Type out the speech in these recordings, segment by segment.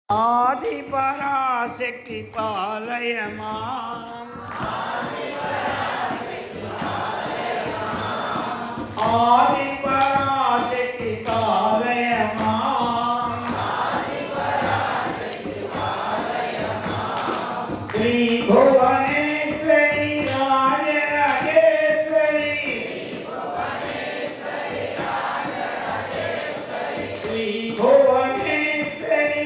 ఆదిపరాశక్తి పాలయ మాం, ఆదిపరాశక్తి పాలయ మాం, శ్రీ భువనేశ్వరి రాజరాజేశ్వరి, శ్రీ భువనేశ్వరి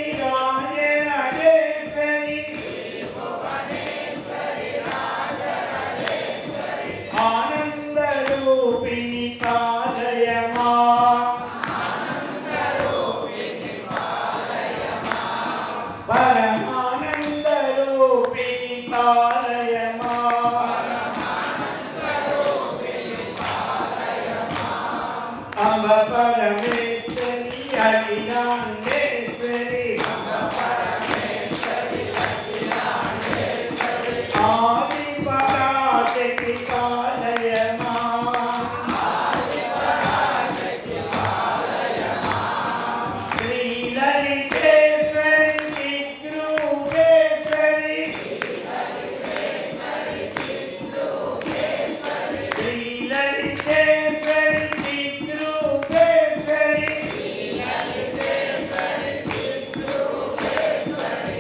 ఆనందరూపిణి పాలయ మాం, పరమానందరూపిణి పాలయ మాం, అంబ పరమేశ్వరి అఖిలాండేశ్వరి, ఆదిపరాశక్తి పాలయ మాం, శ్రీ లలితేశ్వరి చిద్రూపేశ్వరి, శ్రీ లలితేశ్వరి చిద్రూపేశ్వరి,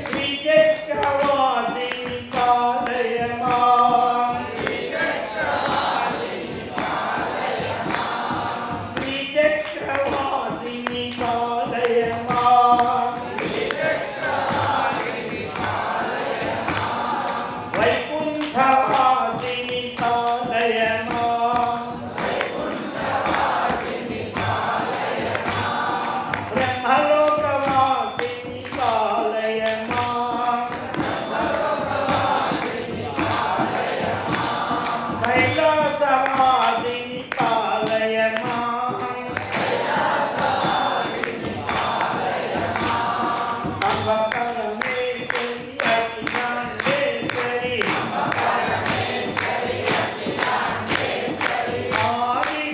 శ్రీచక్రవాసిని పాలయ మాం, శ్రీచక్రవాసిని పాలయ మాం, వైకుంఠవాసిని పాలయ మాం, బ్రహ్మలోకవాసిని పాలయ మాం, కైలాసవాసిని పాలయ మాం, అంబ పరమేశ్వరి అఖిలాండేశ్వరి,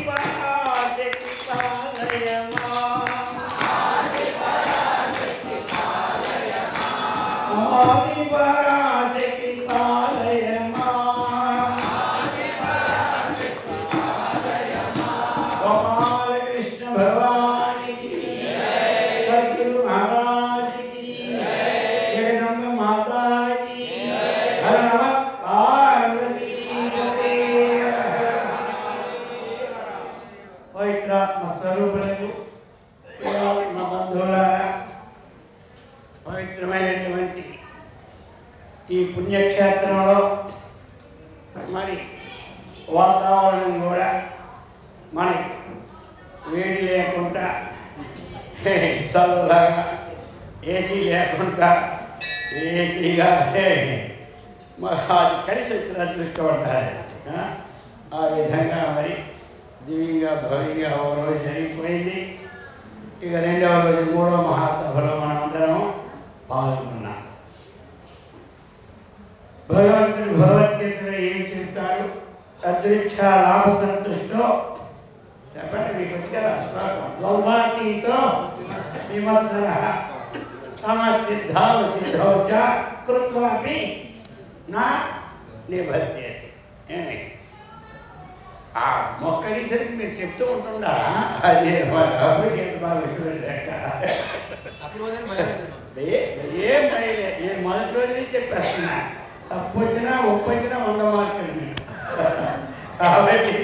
ఆదిపరాశక్తి పాలయ మాం, ఆదిపరాశక్తి పాలయ మాం, గోపాలకృష్ణ భగవానికి సద్గురు మహారాజుకి జగదంబ మాతాకి హర నమః పార్వతీ పతే. పవిత్రాత్మ స్వరూపులకు పురాత్మ బంధువులారా, పవిత్రమైనటువంటి ఈ పుణ్యక్షేత్రంలో మరి వాతావరణం కూడా మనకి వేడి లేకుండా చల్లగా, ఏసీ లేకుండా ఏసీగా అది కలిసి వచ్చిన అదృష్టం అంటారు. ఆ విధంగా మరి దివ్యంగా భవ్యంగా ఒక రోజు జరిగిపోయింది. ఇక రెండవ రోజు మూడవ మహాసభలో మనమందరం పాల్గొన్నాం. భగవంతుడు భగవద్గీతలో ఏం చెప్తాడు? అదృక్ష లాభ సంతుష్టో, చెప్పండి మీకు వచ్చి కదా శ్లోకం, ద్వంద్వాతీతో విమత్సర సమసిద్ధావ సిద్ధౌ చ కృత్వాపి నా నిబధ్యతే. ఏమి ఆ మొక్క గీసరికి మీరు చెప్తూ ఉంటుండా అది అప్పటికేంత బాగా వచ్చినట్టు ఏం భయలే. నేను మొదటి రోజునే చెప్పేస్తున్నా, తప్పు వచ్చినా ఒప్పు వచ్చినా 100 మార్కులు నేను. కాబట్టి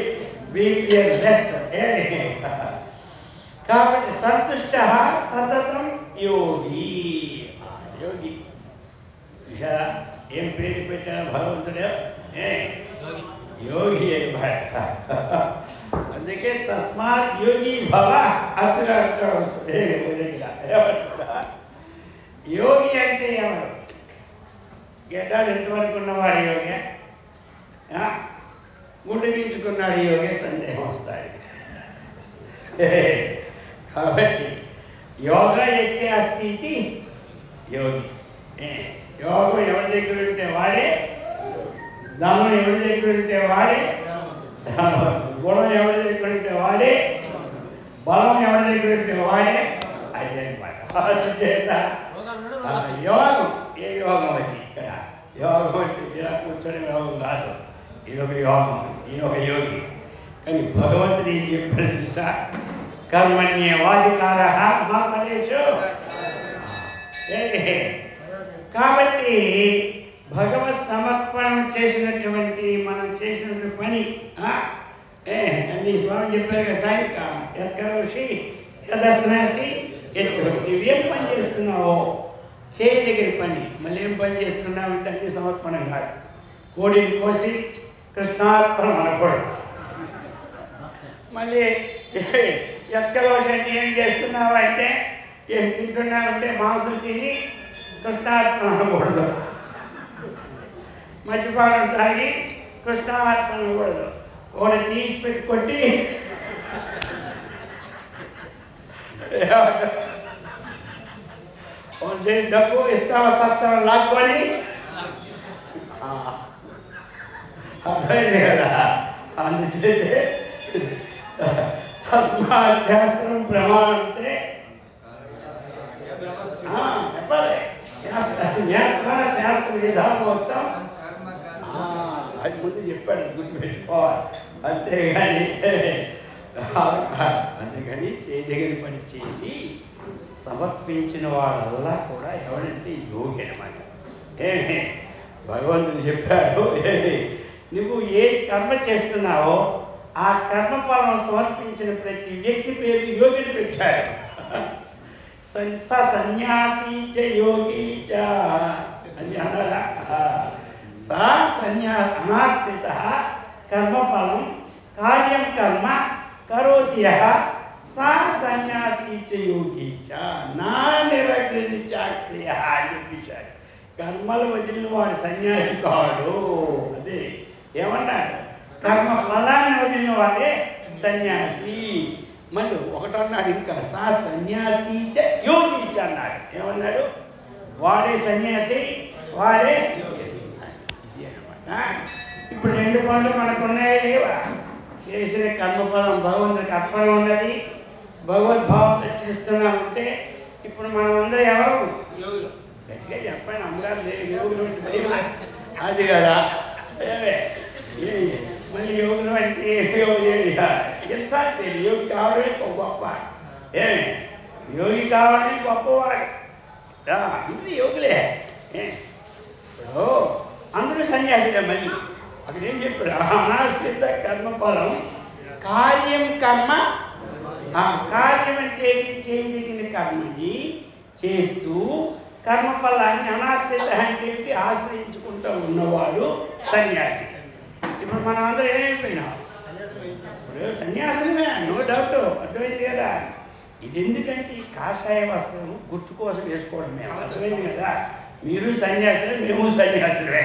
కాబట్టి సంతుష్ట సతతం యోగి. యోగి చూసారా ఏం పేరు పెట్టారు భగవంతుడు? యోగి అని భాష. అందుకే తస్మాత్ యోగి భవ అక్కడ వస్తుంది. యోగి అంటే ఎవరు? గెడ్డాలు ఎంతవరకు ఉన్నవాడు యోగి, గుండె గీంచుకున్నాడు యోగి, సందేహం వస్తాయి. కాబట్టి యోగ ఎస్య అస్తి ఇది యోగి. యోగం ఎవరి దగ్గర ఉంటే వాడే, దమం ఎవరి దగ్గర ఉంటే వాడే, గుణం ఎవరి దగ్గర ఉంటే వాడే, బలం ఎవరి దగ్గర ఉంటే వాడే. అదే అనమాట. చేత ఏ యోగం అది ఇక్కడ యోగం అంటే ఇలా కూర్చొని యోగం కాదు, ఇదొక యోగం, ఈయనొక యోగి. కానీ భగవంతుడు ఏం చెప్పాడు తెలుసా? కర్మణ్యేవాధికార మా ఫలేషు. కాబట్టి భగవత్ సమర్పణం చేసినటువంటి మనం చేసినటువంటి పని అన్ని స్వామి చెప్పారు కదా, సాయంకాలం ఎక్కరోషి యదస్నాసి నువ్వేం పని చేస్తున్నావో చేయదగిన పని. మళ్ళీ ఏం పని చేస్తున్నావు అంటే అన్ని సమర్పణ కాదు. కోడిని కోసి కృష్ణార్పణం అనకూడదు. మళ్ళీ ఎక్కరోషి అంటే ఏం చేస్తున్నావు అంటే ఏం తింటున్నావంటే మాంసం తిని కృష్ణార్పణ అనకూడదు. మద్యపానం తాగి కృష్ణార్పణ అనకూడదు. ఒకటి తీసి పెట్టుకొట్టి డబ్బు ఇస్తావా సస్తావా లాక్కొని అర్థమైంది కదా. అందుచేతే తస్మాత్ శాస్త్రం ప్రమాణం అంటే చెప్పాలి. శాస్త్ర విధానం మొత్తం అది ముందు చెప్పాడు, గుర్తుపెట్టుకోవాలి. అంతేగాని చేయదగిన పని చేసి సమర్పించిన వాళ్ళల్లా కూడా ఎవరంటే యోగి అనమాట. భగవంతుడు చెప్పాడు, నువ్వు ఏ కర్మ చేస్తున్నావో ఆ కర్మ ఫలం సమర్పించిన ప్రతి వ్యక్తి పేరు యోగిని పెట్టాడు. సన్యాసి చ యోగి చ అని అన్నారా? సా అనాశ్రిత కర్మఫలం కార్యం కర్మ కరోతి యః సా సన్యాసి చ యోగి చ నా నిరగ్రహించాక్రియ అని చెప్పించాడు. కర్మలు వదిలిన వాడు సన్యాసి కాడు. అదే ఏమన్నాడు? కర్మ ఫలాన్ని వదిలిన వాడే సన్యాసి. మళ్ళీ ఒకటన్నాడు ఇంకా, సా సన్యాసి చ యోగి చ అన్నాడు. ఏమన్నాడు? వాడే సన్యాసి, వాడే యోగి. ఇది అనమాట. ఇప్పుడు రెండు పనులు మనకున్నాయా లేవా? చేసిన కర్మఫలం భగవంతుడికి అర్పణ ఉన్నది, భగవద్భావంతో చేస్తున్నామంటే ఇప్పుడు మనం అందరూ ఎవరు యోగులు? గట్టిగా చెప్పండి. అమ్మగారు లేదు యోగులు అంటే అది కదా. మళ్ళీ యోగులు అంటే ఎన్నిసార్లు యోగి కావడమే గొప్ప. యోగి కావడమే గొప్పవాడు. అందరూ యోగులే. ఇప్పుడు అందరూ సన్యాసులే. మళ్ళీ అక్కడ ఏం చెప్పాడు? అనాశ్రిత కర్మఫలం కార్యం కర్మ. కార్యం అంటే చేయదగిన కర్మని చేస్తూ కర్మఫలాన్ని అనాశ్రిత అంటే ఆశ్రయించుకుంటూ ఉన్నవాడు సన్యాసి. ఇప్పుడు మనం అందరూ ఏమైపోయినాం? ఇప్పుడు సన్యాసులమే, నో డౌట్. అర్థమైంది కదా. ఇది ఎందుకంటే ఈ కాషాయ వస్త్రం గుర్తు కోసం వేసుకోవడం మేము. అర్థమైంది కదా. మీరు సన్యాసులే, మేము సన్యాసులే.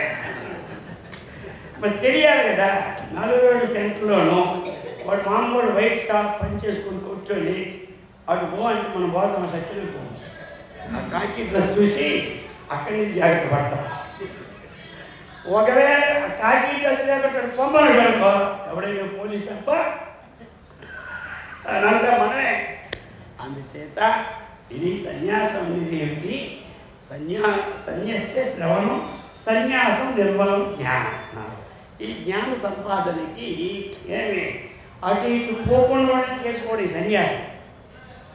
మరి తెలియాలి కదా. 4 రోజుల సెంటర్లోనూ వాడు మామూలు వైట్ షాప్ పని చేసుకుని కూర్చొని అటు పో అంటే మనం పోతాం సత్యమే పోము. ఆ కాకి డ్రెస్ చూసి అక్కడి నుంచి జాగ్రత్త పడతాం. ఒకవేళ ఆ కాకి డ్రెస్ లేకపోతే పొమ్మను కనుకో ఎవడైనా పోలీసు అప్ప అదంతా మనమే. అందుచేత ఇది సన్యాసం అనేది ఏమిటి? సన్యాస్య శ్రవణం, సన్యాసం నిర్మలం జ్ఞానం. ఈ జ్ఞాన సంపాదనకి ఏమి అటు ఇటు పోకుండా చేసుకోండి సన్యాసం.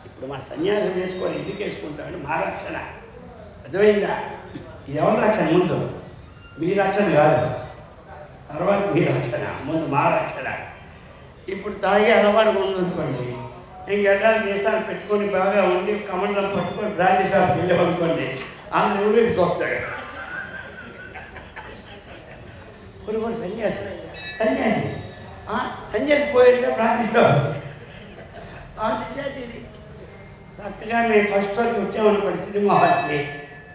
ఇప్పుడు మా సన్యాసం వేసుకోవాలి. ఎందుకు వేసుకుంటాడు? మా రక్షణ. అర్థమైందా? ఇది ఎవరి రక్షణ? ముందు మీ రక్షణ కాదు, తర్వాత మీ రక్షణ. ముందు మా రక్షణ. ఇప్పుడు తాగి అలవాటు ఉందనుకోండి, ఇంకెట్లా చేస్తాను పెట్టుకొని బాగా ఉండి కమండలం పట్టుకొని బ్రాంతి షాప్కి వెళ్ళామనుకోండి, అందులో ఊరేపు చూస్తాడు. కొన్ని సన్యాసి సన్యాసి సన్యాసి పోయేట్టుగా బ్రాంతి షాప్. అందుచేత ఇది చక్కగా మేము ఫస్ట్ రోజు వచ్చామనుకోండి సినిమా హాల్కి,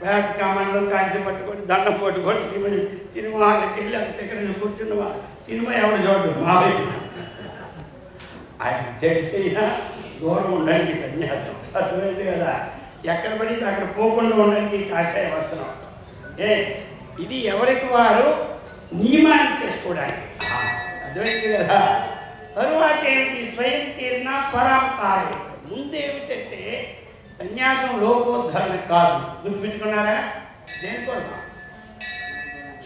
బ్యాగ్ కమండలం కాంతి పట్టుకొని దండం పట్టుకొని సినిమా హాల్కి వెళ్ళి అంత దగ్గర కూర్చున్నవా సినిమా ఎవరు చూడడు మా వైపు. ఆయన చేసిన దూరం ఉండడానికి సన్యాసం. అర్థమైంది కదా. ఎక్కడ పడితే అక్కడ పోకుండా ఉండడానికి కాషాయ వస్త్రం. ఇది ఎవరికి వారు నియమాన్ని చేసుకోవడానికి. అర్థమైంది కదా. తరువాత ఏమిటి? స్వయం తీరిన పరాంకారం. ముందేమిటంటే సన్యాసం లోకోద్ధరణ కాదు. గుర్తుపెట్టుకున్నారా? దేనికోసం?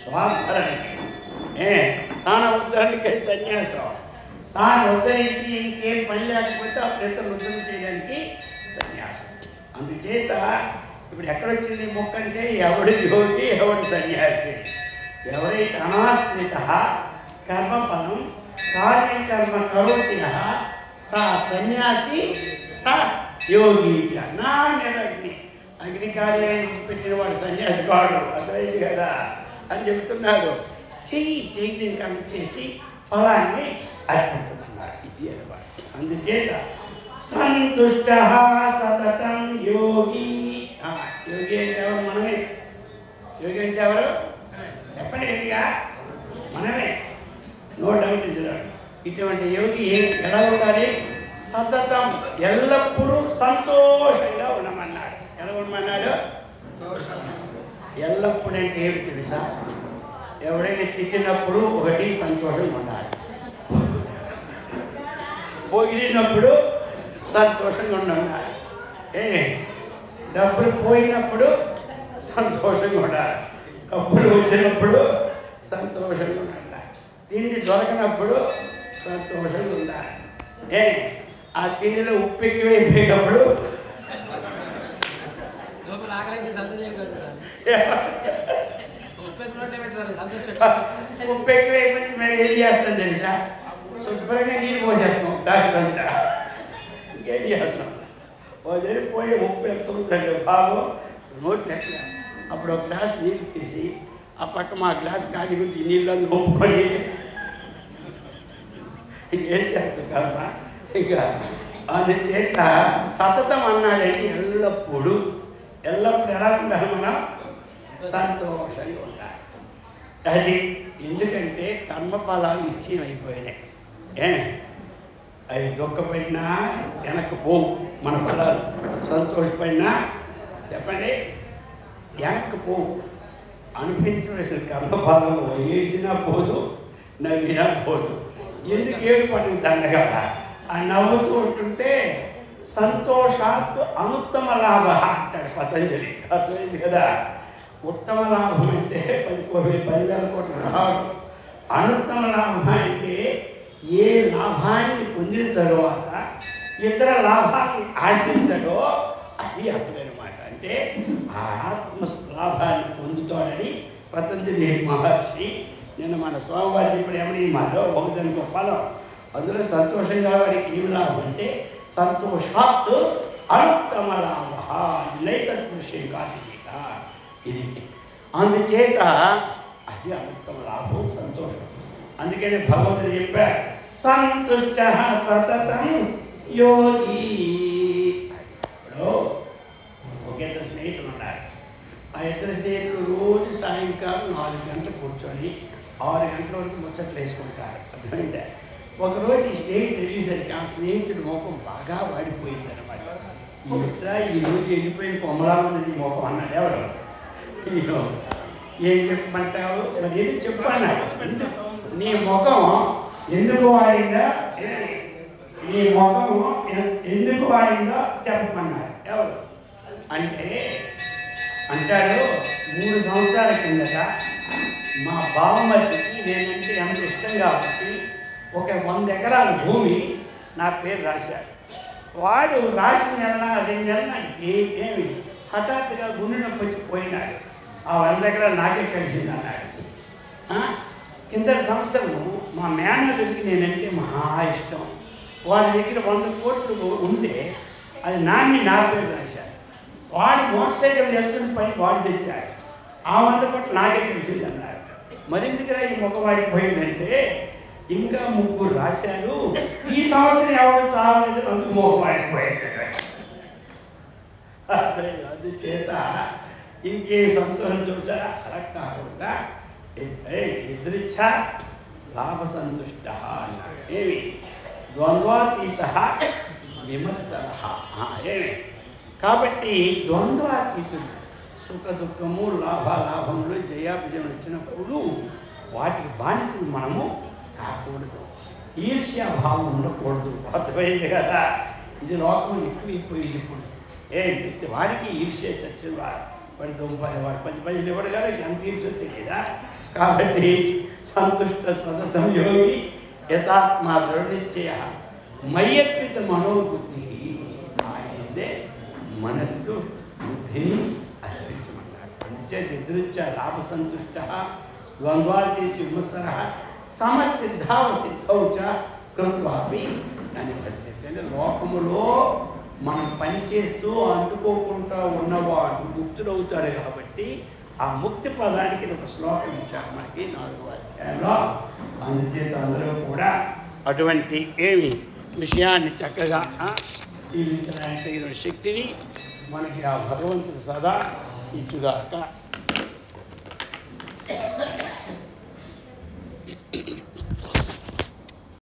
స్వార్థానికి. తాను ఉద్ధరణకై సన్యాసం. తాను ఉద్ధరించి ఇంకేం పని లేకపోతే ఆ ఇతరులు ఉద్ధరణ చేయడానికి సన్యాసం. అందుచేత ఇప్పుడు ఎక్కడొచ్చింది మొక్క అంటే ఎవడు యోగి ఎవడు సన్యాసి. ఎవరైతే అనాశ్రిత కర్మఫలం కార్యకర్మ కరోతి సా సన్యాసి సా యోగి నా నిరగ్ని. అగ్ని కార్యాన్ని పెట్టిన వాడు సన్యాసి కాడు, అర్థమైంది కదా అని చెబుతున్నాడు. చెయ్యి దీనికి కనెక్ట్ చేసి ఫలాన్ని అర్పించమన్నాడు. ఇది అనమాట. అందుచేత సంతుష్ట సతతం యోగి. యోగి అంటే ఎవరు? మనమే. యోగి అంటే ఎవరు చెప్పండి. మనమే, నో డౌట్ ఇందులో. ఇటువంటి యోగి ఎలా ఉండాలి? సతతం, ఎల్లప్పుడూ సంతోషంగా ఉండమన్నాడు. ఎలా ఉండమన్నాడు? ఎల్లప్పుడూ అంటే ఏమి తెలుసా? ఎవడైనా తిట్టినప్పుడు ఒకటి సంతోషంగా ఉండాలి, పోగినప్పుడు సంతోషంగా ఉండాలి, డబ్బులు పోయినప్పుడు సంతోషంగా ఉండాలి, డబ్బులు వచ్చినప్పుడు సంతోషంగా ఉండాలి, తిండి దొరకనప్పుడు సంతోషంగా ఉండాలి, ఆ తిండిలో ఉప్పు ఎక్కువైపోయినప్పుడు ఉప్పు ఎక్కువైపోయింది మేము ఏం చేస్తాం తెలుసా? శుభ్రంగా నీళ్ళు పోసేస్తాం దాచిపోతా. ఇంకేం చేస్తాం? ఓ జరిగిపోయి ఉప్పు ఎంత ఉంటుందంటే బాబు నోటి ఎట్లా. అప్పుడు ఒక గ్లాస్ నీళ్ళు తీసి ఆ పక్క మా గ్లాస్ కాగిపెట్టి నీళ్ళని ఒప్పుకొని ఏం చేస్తాం కదా. ఇక అందుచేత సతతం అన్నాడని ఎల్లప్పుడూ ఎలా ఉండాలి? మనం సంతోషంగా ఉండాలి. అది ఎందుకంటే కర్మఫలాలు నిశ్చయం అయిపోయినాయి. అవి దుఃఖపడినా వెనక్కి పోవు మన ఫలాలు, సంతోషపడినా చెప్పండి వెనక్కి పోవు. అనిపించవలసిన కర్మఫలం ఏచినా పోదు, నవ్వినా పోదు. ఎందుకు ఏడుపడిన దండగా ఆ నవ్వుతూ ఉంటుంటే సంతోషాత్ అనుత్తమ లాభ అంటాడు పతంజలి. అర్థమైంది కదా? ఉత్తమ లాభం అంటే 10,000 కోట్ల లాభం. అనుత్తమ లాభం అంటే ఏ లాభాన్ని పొందిన తరువాత ఇతర లాభాన్ని ఆశించడో అది అసలైన మాట. అంటే ఆ ఆత్మ లాభాన్ని పొందుతాడని పతంజలి మహర్షి నిన్న మన స్వామివారి ఇప్పుడు ఏమని మాలో ఒకదానికి ఫలం. అందులో సంతోషంగా వాడికి ఏమి లాభం అంటే సంతోషాత్ అనుత్తమ లాభ నైతత్విషయం కాదు ఇది. అందుచేత అది అనుత్తమ లాభం, సంతోషం. అందుకని భగవంతుడు చెప్పాడు సంతుష్ట సతతం యోగి. ఇప్పుడు ఒక ఇద్దరు స్నేహితులు ఉన్నారు. ఆ ఇద్దరు స్నేహితులు రోజు సాయంకాలం 4 గంటలు కూర్చొని 6 గంటల వరకు ముచ్చట్లు వేసుకుంటారు. అర్థమైందా? ఒకరోజు ఈ స్నేహితుడు వెళ్ళేసరికి ఆ స్నేహితుడి ముఖం బాగా వాడిపోయింది అనమాట. ఈ రోజు వెళ్ళిపోయిన కొమ్మలా ఉన్నది ముఖం అన్నాడు. ఎవరు? ఏం చెప్పమంటావు? మరి ఏది చెప్పన్నాడు. నీ ముఖం ఎందుకు వాడిందో, నీ ముఖం ఎందుకు వాడిందో చెప్పమన్నాడు. ఎవరు అంటే అంటాడు 3 సంవత్సరాల కిందట మా బావమర్దికి నేనంటే ఎంత ఇష్టం కాబట్టి ఒక 100 ఎకరాల భూమి నా పేరు రాశాడు. వాడు రాసిన నెల 2 నెలలకి ఏమి హఠాత్తుగా గుండె నొప్పి వచ్చి పోయినాడు. ఆ 100 ఎకరాలు నాకే కలిసింది అన్నాడు. కిందటి సంవత్సరం మా మేనల్లుడికి నేనంటే మహా ఇష్టం. వాడి దగ్గర 100 కోట్లు ఉంటే అది నా పేరు రాశాడు. వాడు మోటార్ సైకిల్ వెళ్తున్న పని వాడు తెచ్చాడు. ఆ 100 కోట్లు నాకే తెలిసింది అన్నాడు. మరిందుకురా ఈ ముఖవాడికి పోయిందంటే ఇంకా 3 రాశారు. ఈ సంవత్సరం ఎవరు చాలలేదు, అందుకు ముఖవాడికి పోయింది. అందుచేత ఇంకే సంతోషం చూసారా? అలా కాకుండా ఎదురిచ్చ లాభ సంతుష్ట అన్నాడు. ఏమి ద్వంద్వాతీత విమర్శన. ఏమి కాబట్టి ద్వంద్వాతీతుడు సుఖ దుఃఖము లాభాలాభములు జయాభిజయం వచ్చినప్పుడు వాటికి బానిసలు మనము కాకూడదు, ఈర్ష్యాభావం ఉండకూడదు. అర్థమైంది కదా? ఇది లోకం ఎక్కువైపోయింది ఇప్పుడు. వాడికి ఈర్ష్య చచ్చిన వాడి 10 ఇవ్వడు కదా ఎంత తీర్చొచ్చు కదా. కాబట్టి సంతుష్ట సతతం యోగి యథాత్మా దృఢనిశ్చయ మయ్యర్పిత మనోబుద్ధి, ఆయనే మనస్సు బుద్ధిని అర్పించమన్నాడు. అందుచేత ఎదురుచ్చ లాభసంతుష్ట ద్వంద్వాతీతి విమత్సర సమసిద్ధావసిద్ధౌ చ కృత్వాపి అని అంటే లోకములో మనం పనిచేస్తూ అందుకోకుండా ఉన్నవాడు ముక్తుడవుతాడు. కాబట్టి ఆ ముక్తి పదానికి ఒక శ్లోకం ఇచ్చారు మనకి 4వ అధ్యాయంలో. అందుచేత అందరూ కూడా అటువంటి విషయాన్ని చక్కగా శీలించడానికి తగిన శక్తిని మనకి ఆ భగవంతుడు సదా ఇచ్చుగాక.